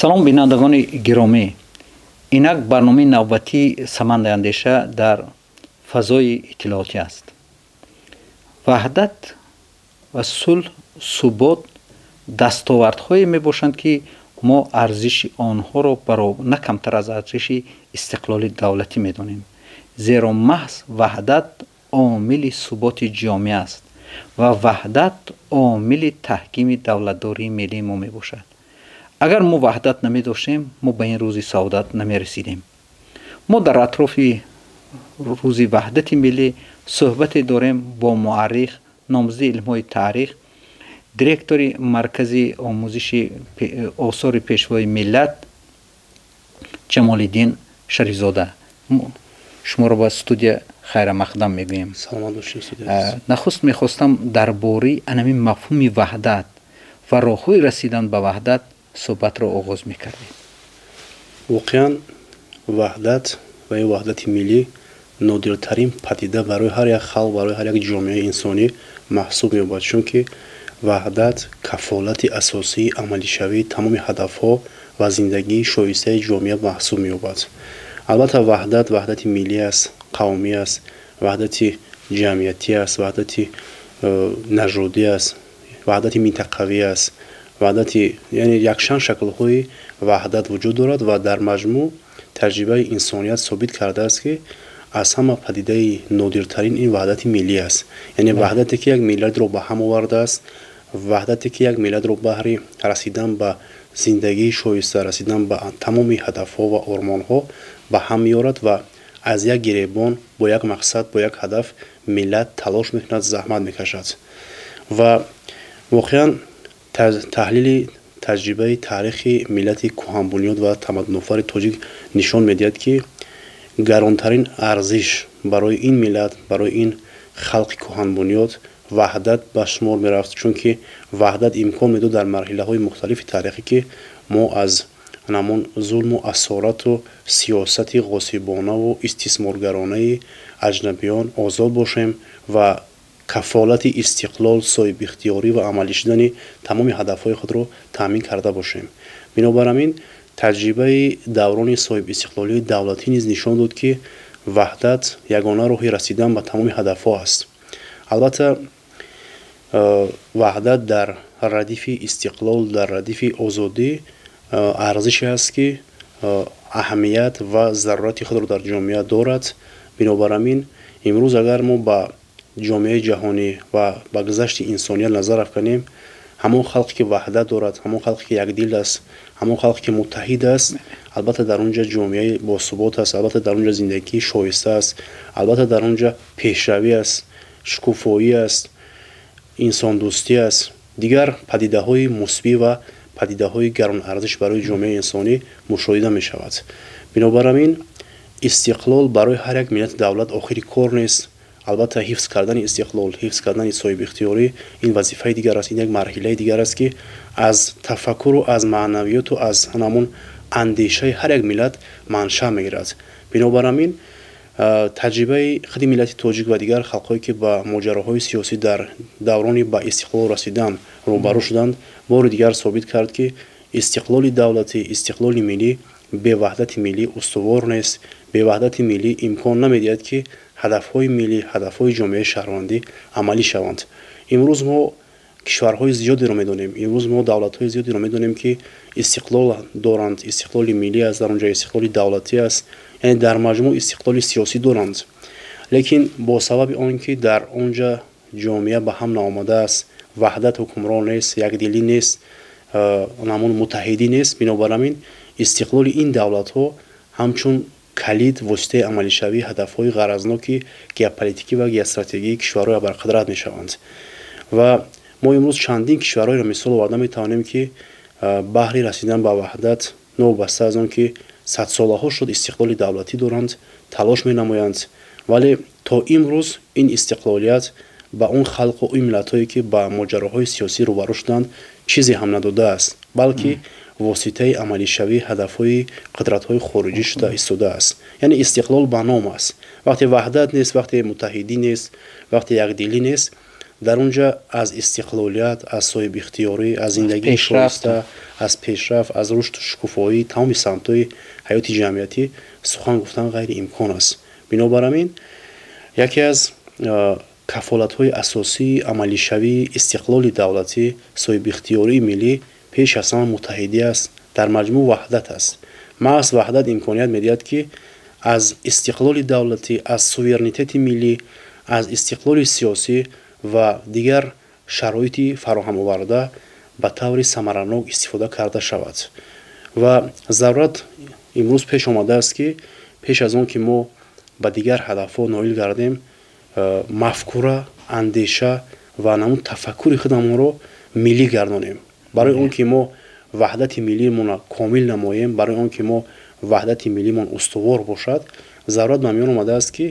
سلام بینندگان گرامی، اینک برنامه نوبتی سمند اندیشه در فضای اطلاعاتی است. وحدت و صلح ثبات دستاوردهایی می باشند که ما ارزش آنها را نه کمتر از ارزش استقلال دولتی می دانیم، زیرا محض وحدت عامل ثبات جامعه است و وحدت عامل تحکیم دولتداری ملی ما می باشد. اگر ما وحدت نمی داشتیم، ما به این روز سعادت نمی رسیدیم. ما در اطراف روز وحدت ملی صحبت داریم با مورخ، نامزد علم‌های تاریخ، دیرکتور مرکز آموزش آثار پیشوای ملت جمال الدین شریف‌زاده. شما را با استودیو خیر مقدم میگویم. سلام باشید. نخست میخواستم درباره انمی مفهوم وحدت و راه‌های رسیدن به وحدت صحبت را آغاز میکردیم. واقعا وحدت و این وحدت ملی نادرترین پدیده برای هر یک خلق، برای هر یک جامعه انسانی محسوب می‌شود، چون که وحدت کفالت اساسی عملی شوی تمام هدف‌ها و زندگی شایسته جامعه محسوب می‌شود. البته وحدت ملی است، قومی است، وحدت جمعیتی است، وحدت نژادی است، وحدت منطقوی است، وحدت یعنی یکشان شکل‌های وحدت وجود دارد و در مجموع تجربه انسانیت ثابت کرده است که از همه پدیده نادرترین این وحدت ملی است. یعنی وحدتی که یک ملت را به هم آورده است، وحدتی که یک ملت را بهر رسیدن به زندگی شایسته، رسیدن به تمام هدف‌ها و آرمان‌ها به هم می‌آورد و از یک گریبان با یک مقصد، با یک هدف ملت تلاش می‌کند، زحمت می‌کشد. و واقعاً تحلیل تجربه تاریخی ملت کهن‌بنیاد و تمدن‌آفر تاجیک نشان می‌دهد که گرانترین ارزش برای این ملت، برای این خلق کهن‌بنیاد وحدت به شمار می‌رفت، چون که وحدت امکان می‌داد در مرحله‌های مختلف تاریخی که ما از نمون ظلم و اسارت و سیاست غاصبانه و استثمارگرانه اجنبیان آزاد باشیم و کفالت استقلال، صاحب اختیاری و عملی شدن تمام هدف‌های خود را تامین کرده باشیم. بنابراین تجربه دوران صاحب استقلالی دولتی نیز نشان داد که وحدت یگانه راه رسیدن به تمام هدف‌ها است. البته وحدت در ردیف استقلال، در ردیف آزادی ارزشی است که اهمیت و ضرورت خود را در جامعه دارد. بنابراین امروز اگر ما با جامعه جهانی و با گذشت انسانیت نظر افکنیم، همون خلقی که وحدت دارد، همون خلقی که یک دل است، همون خلقی که متحد است، البته در اونجا جامعه باثبات است، البته در اونجا زندگی شایسته است، البته در اونجا پیشروی است، شکوفایی است، انسان دوستی است، دیگر پدیده‌های مثبت و پدیده‌های گران ارزش برای جامعه انسانی مشاهده می شود. بنابراین استقلال برای هر یک ملت دولت آخری کار نیست. البته حفظ کردن استقلال، حفظ کردن صاحب اختیاری این وظیفه دیگر است، این یک مرحله دیگر است که از تفکر و از معنویات و از همون اندیشه هر یک ملت منشأ میگیرد. بنابراین تجربه خود ملت تاجیک و دیگر خلق‌هایی که با ماجراهای سیاسی در دوران به استقلال رسیدن روبرو شدند، بار دیگر ثابت کرد که استقلال دولتی، استقلال ملی به وحدت ملی استوار نیست. به وحدت ملی امکان نمی‌دهد که هدف‌های ملی، هدف‌های جامعه شهروندی عملی شوند. امروز ما کشورهای زیادی را می‌دانیم، امروز ما دولت‌های زیادی را می‌دانیم که استقلال دارند، استقلال ملی است، در اونجا استقلال دولتی است، یعنی در مجموع استقلال سیاسی دارند. لیکن با سبب آنکه در اونجا جامعه به هم نآمده است، وحدت حکمران نیست، یک دلی نیست، نمون متحدی نیست، بنابراین استقلال این دولت‌ها همچون کلید واسطه عملی شوی هدف‌های غرضناک ژئوپلیتیکی و استراتژیک کشورها برقرار می‌شوند. و ما امروز چندین کشورهای را مثال آورده می‌توانیم که بهر رسیدن به وحدت نوبسته از آن که صد ساله‌ها شد استقلال دولتی دارند، تلاش می‌نمایند، ولی تا امروز این استقلالیت به اون خلق و این ملت‌هایی که با ماجراهای سیاسی روبرو شدند چیزی هم نداده است، بلکه واسطه عملی شوی هدف‌های قدرت‌های خارجی شده ایستاده است. یعنی استقلال به نام است. وقتی وحدت نیست، وقتی متحدی نیست، وقتی یک دلی نیست، дар он ҷа аз истиқлолият, аз соҳибихтиёрӣ, аз зиндагии шоиста, аз пешрафт, аз рушду шукуфоӣ тамоми самтҳои ҳаёти ҷамъиятӣ сухан гуфтан ғайриимкон аст. Бинобар амин яке аз кафолатҳои асосии амалишавии истиқлоли давлатӣ, соҳибихтиёрии миллӣ пеш аз ҳама муттаҳидӣ аст, дар маҷмӯъ ваҳдат аст. маҳз ваҳдат имконият медиҳад ки аз истиқлоли давлатӣ, аз суверенитети миллӣ, аз истиқлоли сиёсӣ ва дигар шароити фароҳамоварда ба таври самаранок истифода карда шавад. Ва зарурат имрӯз пеш омадааст ки пеш аз он ки мо ба дигар ҳадафҳо ноил гардем, мафкура, андеша ва намун тафаккури худамонро миллӣ гардонем. барои он ки мо ваҳдати миллиимонро комил намоем, барои он ки мо ваҳдати миллиимон устувор бошад, зарурат ба миён омадааст ки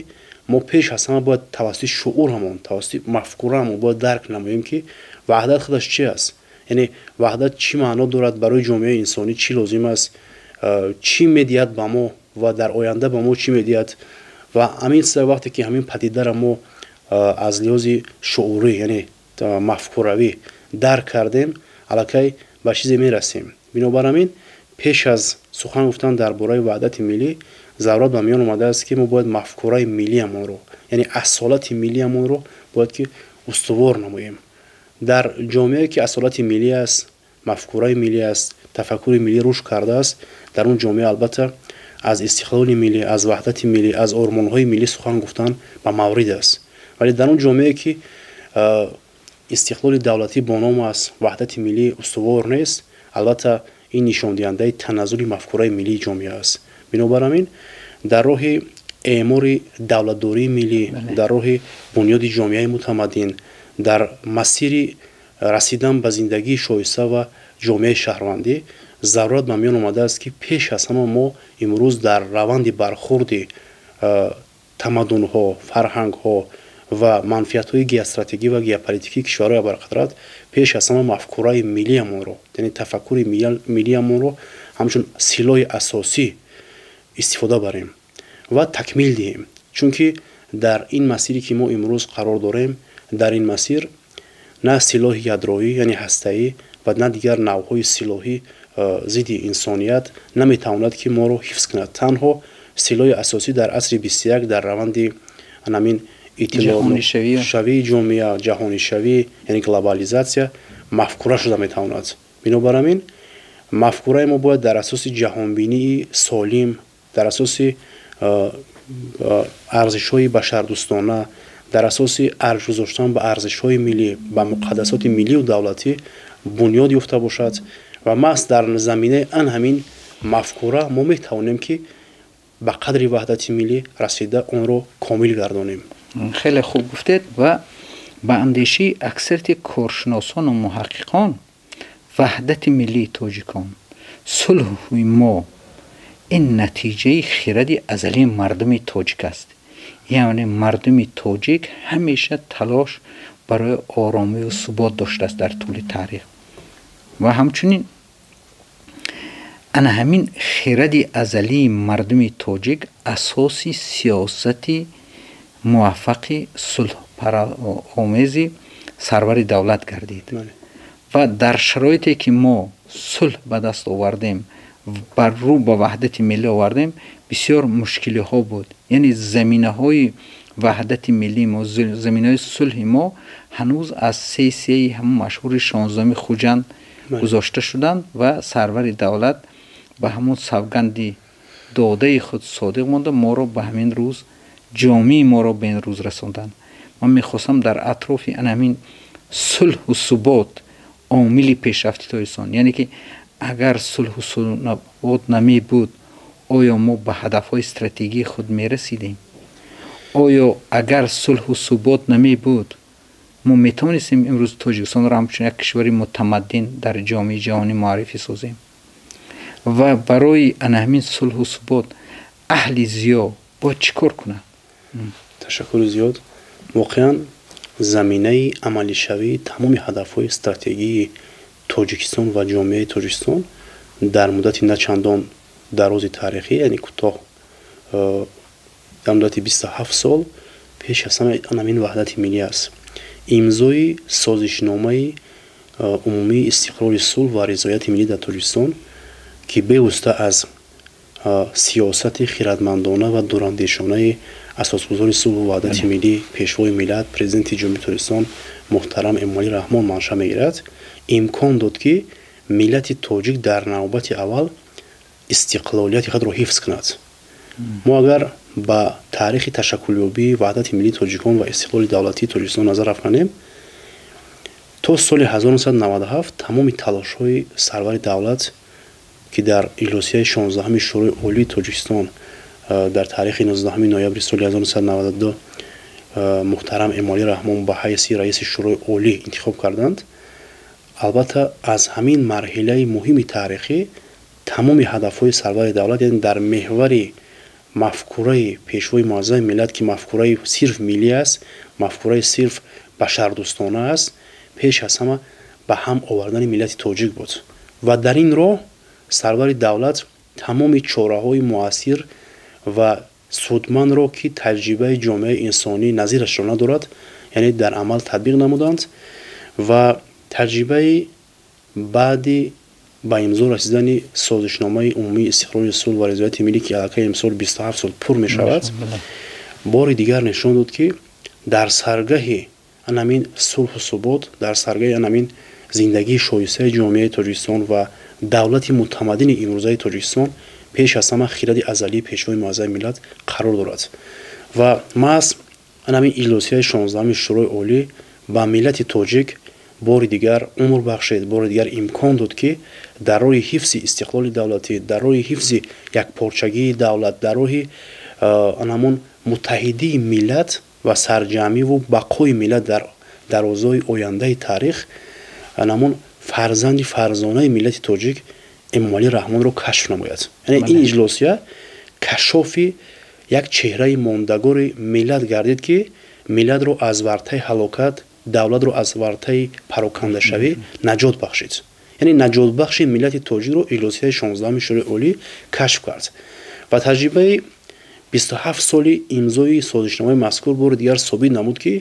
мо пеш аз ҳама бояд тавассути шуурҳамон, тавассути мафкураамон бояд дарк намоем ки ваҳдат худаш чи аст. яъне ваҳдат чӣ маъно дорад, барои ҷомеаи инсонӣ чӣ лозим аст, чӣ медиҳад ба мо ва дар оянда ба мо чӣ медиҳад. ва ҳамин сабаб вақте ки ҳамин падидара мо аз лиҳози шуурӣ, яъне мафкуравӣ дарк кардем, аллакай ба чизе мерасем. бинобар ҳамин пеш аз сухан гуфтан дар бораи ваҳдати миллӣ зарурат ба миён омадааст ки мо бояд мафкураи миллиамонро, яъне асолати миллиамонро бояд ки устувор намоем. дар ҷомеае ки асолати миллӣ аст, мафкураи миллӣ аст, тафаккури миллӣ рушд кардааст, дар он ҷомеа албатта аз истиқлоли миллӣ, аз ваҳдати миллӣ, аз ормонҳои миллӣ сухан гуфтан ба маврид аст. вале дар он ҷомеае ки истиқлоли давлатӣ бо ном аст, ваҳдати миллӣ устувор нест, албатта ин нишондиҳандаи таназзули мафкураи millии ҷомеа аст. бинобар ҳамин дар роҳи эъмори давлатдории миллӣ, дар роҳи бунёди ҷомеаи мутамаддин, дар масири расидан ба зиндагии шоиста ва ҷомеаи шаҳрвандӣ зарурат ба миён омадааст ки пеш аз ҳама мо имрӯз дар раванди бархурди тамаддунҳо, фарҳангҳо ва манфиатҳои геостратегӣ ва геополитикии кишварҳои абарқадрат пеш аз ҳама мафкураи миллиамонро, яъне тафаккури миллиамонро ҳамчун силоҳи асосӣ истифода барем ва такмил диҳем. чунки дар ин масире ки мо имрӯз қарор дорем, дар ин масир на силоҳи ядроӣ, яъне ҳастаӣ ва на дигар навъҳои силоҳи зидди инсоният наметавонад ки моро ҳифз кунад. танҳо силоҳи асосӣ дар асри 21 дар раванди ҳамин иттилоъшавии ҷомеа, ҷаҳонишавӣ, яъне глобализатсия мафкура шуда метавонад. бинобар ҳамин мафкураи мо бояд дар асоси ҷаҳонбинии солим, дар асоси арзишҳои башардӯстона, дар асоси арҷ гузоштан ба арзишҳои миллӣ, ба муқаддасоти миллию давлатӣ бунёд ёфта бошад ва маҳз дар заминаи ан ҳамин мафкура мо метавонем ки ба қадри ваҳдати миллӣ расида онро комил гардонем. хеле хуб гуфтед. ва ба андешаи аксарияти коршиносону муҳаққиқон ваҳдати миллии тоҷикон, сулҳи мо ин натиҷаи хиради азалии мардуми тоҷик аст. яъне мардуми тоҷик ҳамеша талош барои оромию субот доштааст дар тӯли таърих. ва ҳамчунин ана ҳамин хиради азалии мардуми тоҷик асоси сиёсати муваффақи сулҳпаромези сарвари давлат гардид. ва дар шароите ки мо сулҳ ба даст овардем, бар рӯ ба ваҳдати миллӣ овардем, бисёр мушкилиҳо буд. яъне заминаҳои ваҳдати миллии мо, заминаҳои сулҳи мо ҳанӯз аз сессияи ҳамон машҳури 16 хуҷанд гузошта шуданд ва сарвари давлат ба ҳамон савганди додаи худ содиқ монда, моро ба ҳамин рӯз, ҷомеаи моро ба ин рӯз расонданд. ман мехостам дар атрофи ҳамин сулҳу субот омили пешрафти то инсон, яъне ки агар сулҳу субот намебуд, оё мо ба ҳадафҳои стратегии худ мерасидем? оё агар сулҳу субот намебуд, мо метавонистем имрӯз тоҷикистонро ҳамчун як кишвари мутамаддин дар ҷомеаи ҷаҳонӣ муаррифӣ созем? ва барои ҳамин сулҳу субот аҳли зиё бояд чӣ кор кунад? ташаккури зиёд. воқеан заминаи амалишавии тамоми ҳадафҳои стратегии тоҷикистон ва ҷомеаи тоҷикистон дар муддати начандон дарози таърихӣ, яъне кӯтоҳ, дар муддати 27 сол пеш аз ҳама ҳамин ваҳдати миллӣ аст. имзои созишномаи умумии истиқрори сулҳ ва ризояти миллӣ дар Тоҷикистон ки бевосита аз сиёсати хиратмандона ва дурандешонаи асосгузори сулҳу ваҳдати миллӣ пешвои миллат президенти ҷумҳурии Тоҷикистон муҳтарам Эмомалӣ Раҳмон манша мегирад, имкон дод ки миллати тоҷик дар навбати аввал истиқлолияти худро ҳифз кунад. мо агар ба таърихи ташаккулёбии ваҳдати миллии тоҷикон ва истиқлоли давлатии Тоҷикистон назар афканем, то соли 1997 тамоми талошҳои сарвари давлат ки дар иҷлосияи 16-ами шӯрои олии Тоҷикистон дар таърихи 19 ноябри соли 1992 муҳтарам Эмомалӣ Раҳмон ба ҳайси раиси шӯрои олӣ интихоб карданд. албатта аз ҳамин марҳилаи муҳими таърихӣ тамоми ҳадафҳои сарвари давлат, яъне дар меҳвари мафкураи пешвои муаззами миллат ки мафкураи сирф миллӣ аст, мафкураи сирф башардӯстона аст, пеш аз ҳама ба ҳам овардани миллати тоҷик буд. ва дар ин роҳ сарвари давлат тамоми чораҳои муассир ва судмандро ки таҷрибаи ҷомеаи инсонӣ назирашро надорад, яъне дар амал татбиқ намуданд ва таҷрибаи баъди ба имзо расидани созишномаи умумии истиқрори сулҳ ва ризояти миллӣ ки аллакай имсол 27 сол пур мешавад, бори дигар нишон дод ки дар саргаҳи анамин сулҳу субот, дар саргаҳи анамин зиндагии шоистаи ҷомеаи Тоҷикистон ва давлати мутамаддини имрӯзаи Тоҷикистон пеш аз ҳама хиради азалии пешвои муаззами миллат қарор дорад. ва маҳз анамин иҷлосияи 16-ами шӯрои олӣ ба миллати тоҷик бори дигар умр бахшед, бори дигар имкон дод ки дар роҳи ҳифзи истиқлоли давлатӣ, дар роҳи ҳифзи якпорчагии давлат, дар роҳи анамон муттаҳидии миллат ва сарҷамъиву бақои миллат дар дарозои ояндаи таърих анамон фарзанди фарзонаи миллати тоҷик Эмомалӣ Раҳмонро кашф намояд. Яъне ин иҷлосия кашофи як чеҳраи мондагори миллат гардид ки миллатро аз вартаи ҳалокат, давлатро аз вартаи парокандашавӣ наҷот бахшид. яъне наҷотбахши миллати тоҷикро иҷлосияи 16-ами шӯрои олӣ кашф кард. ва таҷрибаи 27 соли имзои созишномаи мазкур бори дигар собит намуд ки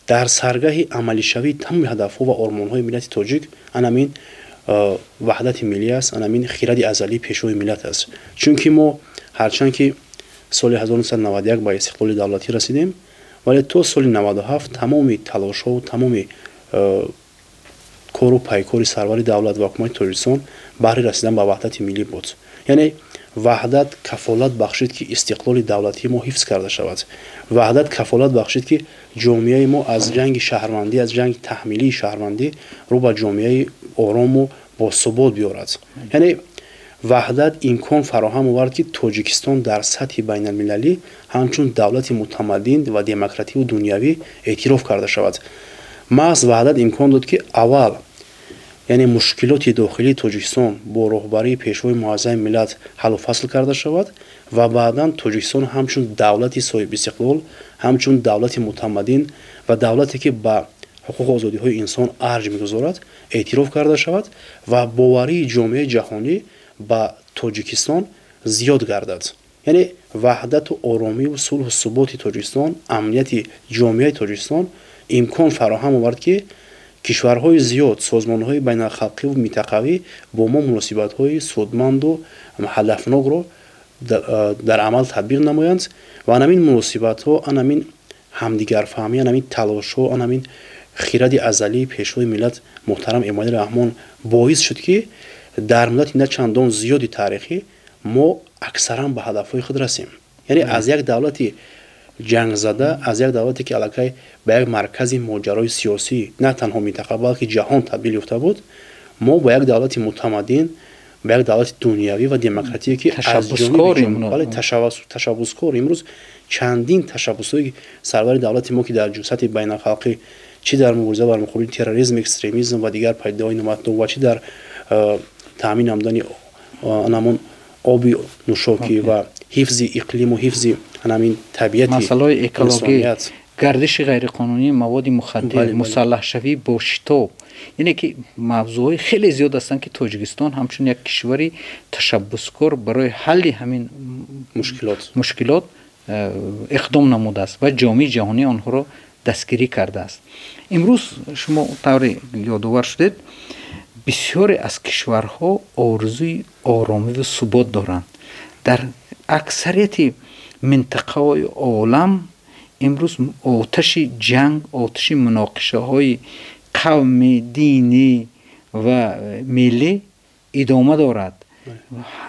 дар саргаҳи амалишавии тамоми ҳадафҳо ва ормонҳои миллати тоҷик анамин ваҳдати миллӣ аст, анамин хиради азалии пешвои миллат аст. чунки мо ҳарчанд ки соли 1991 ба истиқлоли давлатӣ расидем, вале то соли 97 тамоми талошҳо, тамоми кору пайкори сарвари давлат ва ҳукумати Тоҷикистон баҳри расидан ба ваҳдати миллӣ буд. яъне ваҳдат кафолат бахшид ки истиқлоли давлатии мо ҳифз карда шавад. ваҳдат кафолат бахшид ки ҷомеаи мо аз ҷанги шаҳрвандӣ, аз ҷанги таҳмилии шаҳрвандӣ рӯ ба ҷомеаи орому босубот биёрад. яъне ваҳдат имкон фароҳам овард ки Тоҷикистон дар сатҳи байналмилалӣ ҳамчун давлати мутамаддин ва демокративу дунявӣ эътироф карда шавад. маҳз ваҳдат имкон дод ки аввал яъне мушкилоти дохилии Тоҷикистон бо роҳбарии пешвои муаззами миллат ҳаллу фасл карда шавад ва баъдан Тоҷикистон ҳамчун давлати соҳибистиқлол, ҳамчун давлати мутамаддин ва давлате ки ба ҳуқуқу озодиҳои инсон арҷ мегузорад эътироф карда шавад ва боварии ҷомеаи ҷаҳонӣ ба Тоҷикистон зиёд гардад. яъне ваҳдату оромиву сулҳу суботи Тоҷикистон, амнияти ҷомеаи Тоҷикистон имкон фароҳам овард ки кишварҳои зиёд, созмонҳои байналхалқиву минтақавӣ бо мо муносибатҳои судманду ҳадафнокро дар амал татбиқ намоянд ва анамин муносибатҳо, анамин ҳамдигарфаҳмӣ, анамин талошҳо, анамин хиради азалии пешвои миллат муҳтарам Эмомалӣ Раҳмон боис шуд ки дар муддати на чандон зиёди таърихӣ мо аксаран ба ҳадафҳои худ расем. яъне аз як давлати ҷангзада, аз як давлате ки аллакай ба як маркази моҷарои сиёсӣ на танҳо минтақа балки ҷаҳон табдил ёфта буд, мо ба як давлати мутамаддин, ба як давлати дунявӣ ва демократие ки ташаббускор имрӯз чандин ташаббусҳои сарвари давлати мо ки дар сатҳи байналхалқӣ чӣ дар мубориза бар муқобили терроризм, экстремизм ва дигар пайдоҳои номаҳдум ва чӣ дар таъмин намудани анамон оби нӯшокӣ ва ҳифзи иқлиму ҳифзи анамин табиати масъалаи экологӣ, гардиши ғайриқонунии маводи мухаддир, мусаллаҳшавӣ бо шитоб, яъне ки мавзӯъҳои хеле зиёд ҳастанд ки Тоҷикистон ҳамчун як кишвари ташаббускор барои ҳалли ҳамин мушкилот иқдом намудааст ва ҷомеаи ҷаҳонӣ онҳоро دستگیری کرده است. امروز شما طور یادآور شدید بسیاری از کشورها آرزوی آرامی و ثبات دارند. در اکثریت منطقه های عالم امروز آتش جنگ، آتش مناقشه های قومی، دینی و ملی ادامه دارد.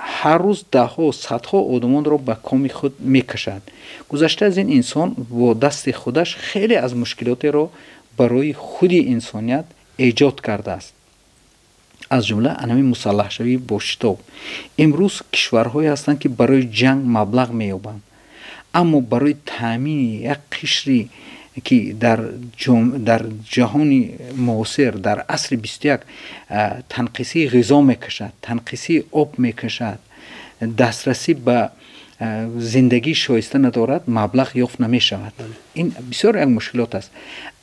هر روز ده ها صدها آدمان را به کام خود میکشد. گذشته از این انسان با دست خودش خیلی از مشکلات را برای خود انسانیت ایجاد کرده است، از جمله انمی مسلح شوی با شتاب. امروز کشورهایی هستند که برای جنگ مبلغ مییابند، اما برای تامین یک قشری که در جهان معاصر در عصر 21 تنقیصی غذا میکشد، تنقیصی آب میکشد، دسترسی به زندگی شایسته ندارد، مبلغ یافت نمی شود. این بسیار یک مشکلات است.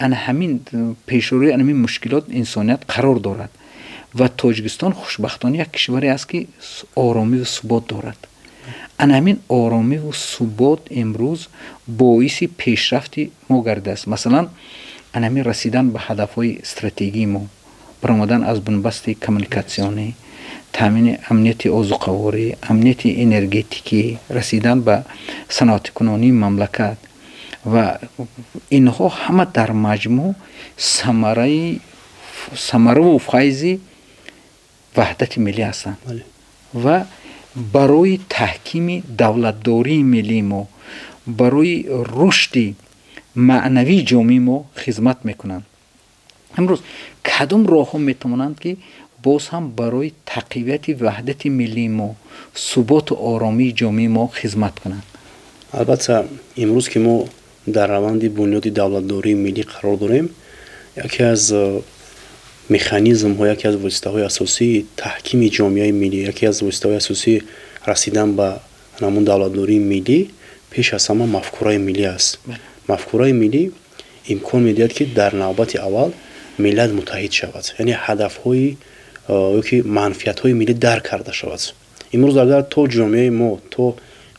همین پیشروی همین مشکلات انسانیت قرار دارد و تاجیکستان خوشبختانه یک کشوری است که آرامی و ثبات دارد. همین آرامی و ثبات امروز باعث پیشرفت ما گردیده است. مثلا همین رسیدن به هدفهای استراتژی ما، برآمدن از بنبست کمیونیکاسیونی، تامین امنیت آذوقه‌واری، امنیت انرژتیکی، رسیدن به صنعت کنونی مملکت و اینها همه در مجموع ثمره و فیض وحدت ملی هستند و برای تحکیم دولتداری ملی ما، برای رشد معنوی جامعه ما خدمت میکنند. امروز کدام راه ها میتوانند که باز هم برای تقویت وحدت ملی ما، ثبات و آرامی جامعه ما خدمت کنند؟ البته امروز که ما در روند بنیاد دولتداری ملی قرار داریم، یکی از مکانیزم ها، یکی از واسطه های اساسی تحکیم جامعه ملی، یکی از واسطه های اساسی رسیدن به همون دولتداری ملی پیش از همه مفکورای ملی است. مفکورای ملی امکان میدهد که در نوبت اول ملت متحد شود، یعنی هدف های که منفعت های ملی درک کرده شود. امروز اگر تو جامعه ما، تو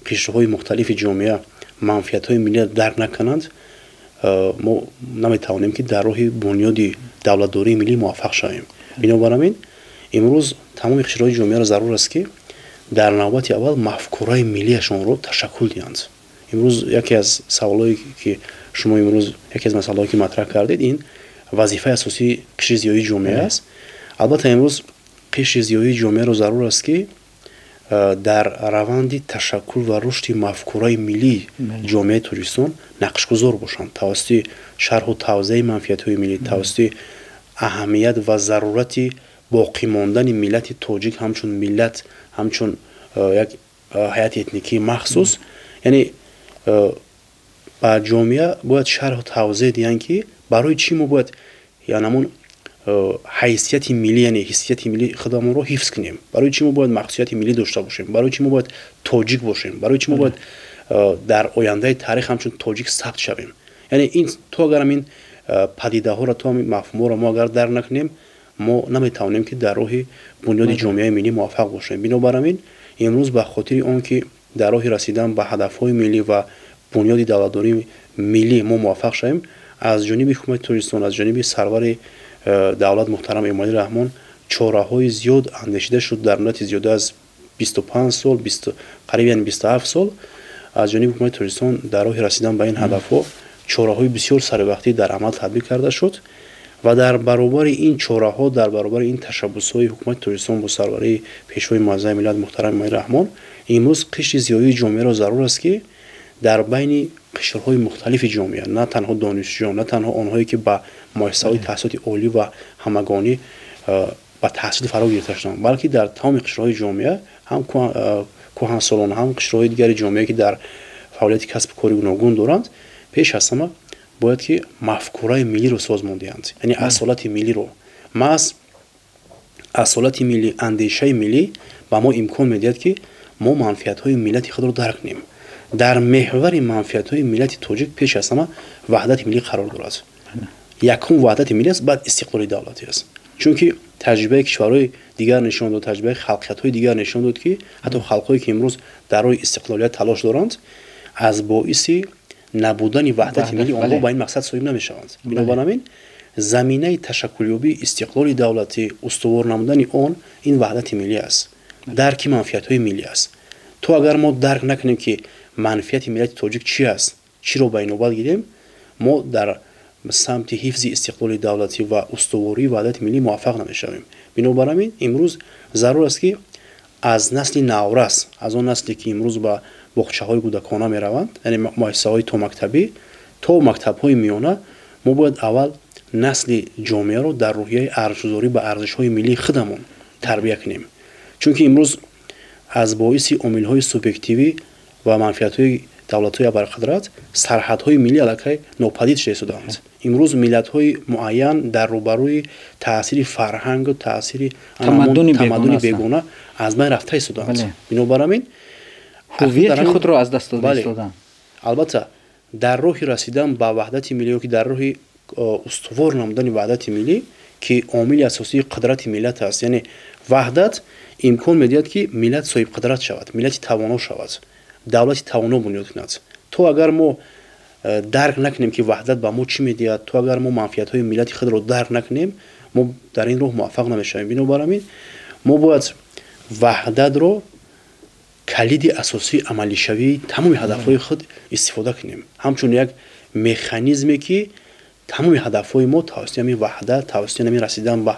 قشرهای مختلف جامعه منفعت های ملی درک نکنند، ما نمیتوانیم که در راه بنیاد دولتداری ملی موفق شویم. بنابراین امروز تمام قشرهای جامعه را ضرور است که در نوبت اول مفکورای ملیشان رو تشکل دهند. امروز یکی از سوالایی که شما امروز یکی از مسائلی که مطرح کردید، این وظیفه اساسی قشر زیایی جامعه است. البته امروز قشر زیایی جامعه رو ضرور است که در روند تشکل و رشد مفکورای ملی جامعه تاجیکستان نقشگذار باشند، توسط شرح و توضیح منفعت‌های ملی، توسط اهمیت و ضرورت باقی ماندن ملت تاجیک همچون ملت، همچون یک هیئت اتنیکی مخصوص، یعنی با جامعه باید شرح و توضیح دهند که برای چی ما باید یعنی همون حیثیت ملی، یعنی حیثیت ملی خودمون رو حفظ کنیم، برای چی ما باید مخصوصیت ملی داشته باشیم، برای چی ما باید تاجیک باشیم، برای چی ما باید در آینده تاریخ همچون تاجیک ثبت شویم. یعنی این تو اگر این پدیده ها را، تو مفهوم را ما اگر در نکنیم، ما نمیتوانیم که در راه بنیاد جامعه ملی موفق باشیم. بنابراین امروز به خاطر آن که در راه رسیدن به هدف‌های ملی و بنیاد دولتداری ملی ما موفق شویم، از جانب حکومت تاجیکستان، از جانب سرور دولت محترم امالی رحمان چاره‌های زیاد اندیشیده شد. در مدت زیاد از 25 سال، قریب یعنی 27 سال از جانب حکومت تاجیکستان در راه رسیدن به این هدف‌ها چاره‌های بسیار سروقتی در عمل تطبیق کرده شد و در برابر این چاره‌ها، در برابر این تشبس‌های حکومت تاجیکستان با سروری پیشوای معظم ملت محترم امالی رحمان، امروز قشر زیایی جامعه را ضرور است که در بین قشرهای مختلف جامعه، نه تنها دانشجویان، نه تنها آنهایی که به مؤسسه‌های تحصیلات عالی و همگانی با تحصیل فرا گرفته شدند، بلکه در تمام قشرهای جامعه، هم کهنسالان، هم قشرهای دیگر جامعه که در فعالیت کسب کاری گوناگون دارند، پیش از همه باید که مفکورای ملی رو سازمان دهند. یعنی اصالت ملی رو، اصالت ملی، اندیشه ملی به ما امکان میدهد که ما منفعت‌های ملت خود رو درک کنیم. در محور منفعت‌های ملت تاجیک پیش از همه وحدت ملی قرار دارد. یکم وحدت ملی است، بعد استقلال دولتی است. چون که تجربه کشورهای دیگر نشان داد، تجربه خلقیت‌های دیگر نشان داد که حتی خلق‌هایی که امروز در راه استقلالیت تلاش دارند، از باعث نبودن وحدت ملی آنها با این مقصد صایب نمیشوند. بنابراین زمینه تشکلیابی استقلال دولتی استوار نمودن آن این وحدت ملی است، درک منفیت های ملی است. تو اگر ما درک نکنیم که منفیت ملت تاجیک چی است، چی رو بین‌الملل گیریم، ما در سمت حفظ استقلال دولتی و استواری وحدت ملی موفق نمیشویم. بنابراین امروز ضرور است که از نسل نورس، از آن نسلی که امروز با باغچه‌های کودکانه میروند، یعنی مؤسسه‌های تو مکتبی تا مکتب‌های میانه، ما باید اول نسل جامعه رو در روحیه ارزش‌گذاری به ارزش‌های ملی خودمون تربیت کنیم. چون که امروز از باعث عامل‌های سوبژکتیوی و منفیت‌های دولت‌های ابرقدرت سرحدهای ملی علیه ناپدید شدند. امروز ملت‌های معین در روبروی تأثیر فرهنگ و تأثیر تمدن بیگانه از بین رفته ایستادند. بنابراین هویت خود را از دست دادند. البته در راه رسیدن به وحدت ملی که در راه استوار نمودن وحدت ملی که عامل اساسی قدرت ملت است، یعنی وحدت امکان میدهد که ملت صاحب قدرت شود، ملت توانا شود، دولت توانا بنیاد کند. تو اگر ما درک نکنیم که وحدت به ما چی میدهد، تو اگر ما منفیت های ملت خود را درک نکنیم، ما در این راه موفق نمیشویم. بنابراین ما باید وحدت رو کلید اساسی عملی شوی تمام هدفهای خود استفاده کنیم، همچون یک مکانیزمی که تمام هدفهای ما توسط همین وحدت، توسط همین رسیدن به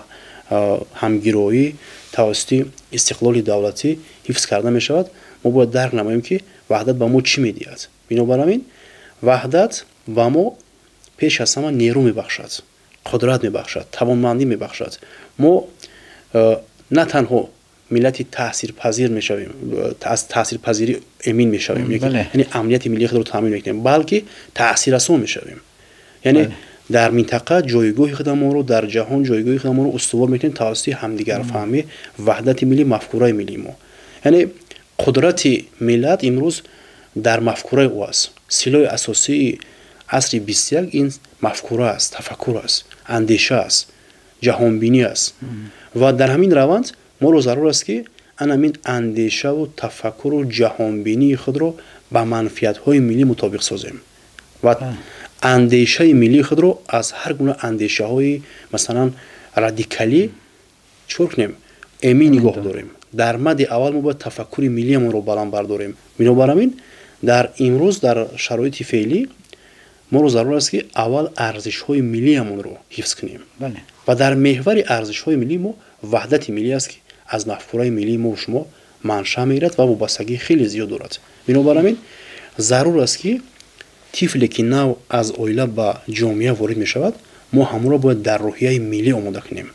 همگرایی، توسط استقلال دولتی حفظ کرده می شود. ما باید درک نماییم که وحدت به ما چی میدهد. بنابراین وحدت به ما پیش از همه نیرو میبخشد، قدرت میبخشد، توانمندی میبخشد. ما نه تنها ملت تاثیرپذیر میشویم، از تاثیرپذیری امین میشویم، یعنی امنیت ملی خود رو تامین میکنیم، بلکه تاثیررسان میشویم. یعنی در منطقه جایگاه خودمون رو در جهان جایگاه خودمون رو استوار میکنیم توسط همدیگر فهمی وحدت ملی، مفکوره ملی ما. یعنی قدرت ملت امروز در مفکوره او است. سلاح اساسی عصر 21 این مفکوره است، تفکر است، اندیشه است، جهانبینی است. و در همین روند ما رو ضرور است که همین اندیشه و تفکر و جهانبینی خود رو با منفیت‌های ملی مطابق سازیم و اندیشه ملی خود رو از هر گونه اندیشه‌های مثلا رادیکالی چور کنیم، امین نگاه داریم. در مد اول ما باید تفکر ملی ما رو بالا برداریم. بنابراین در امروز در شرایط فعلی ما رو ضرور است که اول ارزش‌های ملی مون رو حفظ کنیم. و در محور ارزش‌های ملی ما وحدت ملی است که از مفکوره ملی ما و شما منشأ میگیرد و وابستگی خیلی زیاد دارد. بنابراین ضرور است که طفلی که نو از عائله به جامعه وارد می شود، ما همون را باید در روحیه ملی آماده کنیم.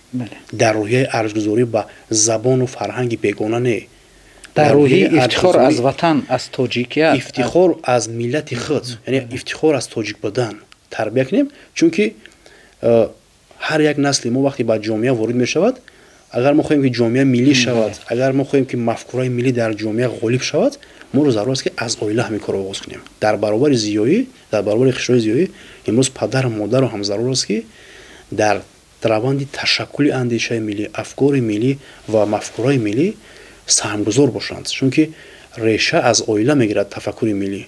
در روحیه ارزش‌گذاری به زبان و فرهنگ بیگانه نه، در روحیه افتخار از وطن، از تاجیکیت، افتخار از ملت خود، یعنی افتخار از تاجیک بودن تربیت کنیم. چون که هر یک نسل ما وقتی به جامعه وارد می شود، اگر ما خواهیم که جامعه ملی شود، اگر ما خواهیم که مفکوره ملی در جامعه غالب شود، ما رو ضرور است که از عائله همین کار آغاز کنیم. در برابر زیایی، در برابر خشای زیایی، امروز پدر و مادر رو هم ضرور است که در روند تشکل اندیشه ملی، افکار ملی و مفکوره ملی سهمگذار باشند. چون که ریشه از عائله میگیرد تفکر ملی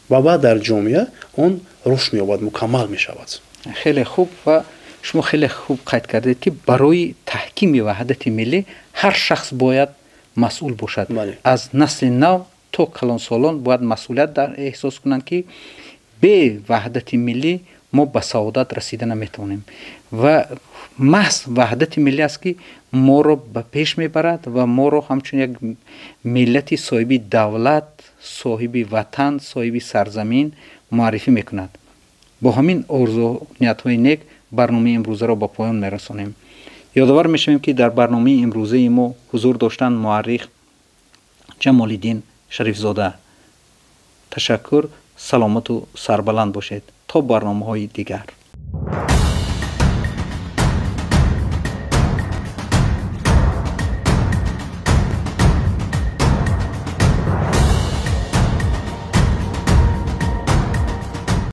و بعد در جامعه اون رشد می‌یابد، مکمل می‌شود. خیلی خوب. و شما خیلی خوب قید کردید که برای تحکیم وحدت ملی هر شخص باید مسئول باشد. از نسل نو تا کلانسالان باید مسئولیت در احساس کنند که به وحدت ملی ما به سعادت رسیده نمیتونیم و محض وحدت ملی است که ما رو به پیش میبرد و ما رو همچون یک ملت صاحب دولت، صاحب وطن، صاحب سرزمین معرفی میکند. با همین آرزو نیت‌های نیک برنامه امروزه را با پایان میرسانیم. یادآور میشویم که در برنامه امروزه ما حضور داشتن مورخ جمال الدین شریف زاده. تشکر، سلامت و سربلند باشید تا برنامه‌های دیگر.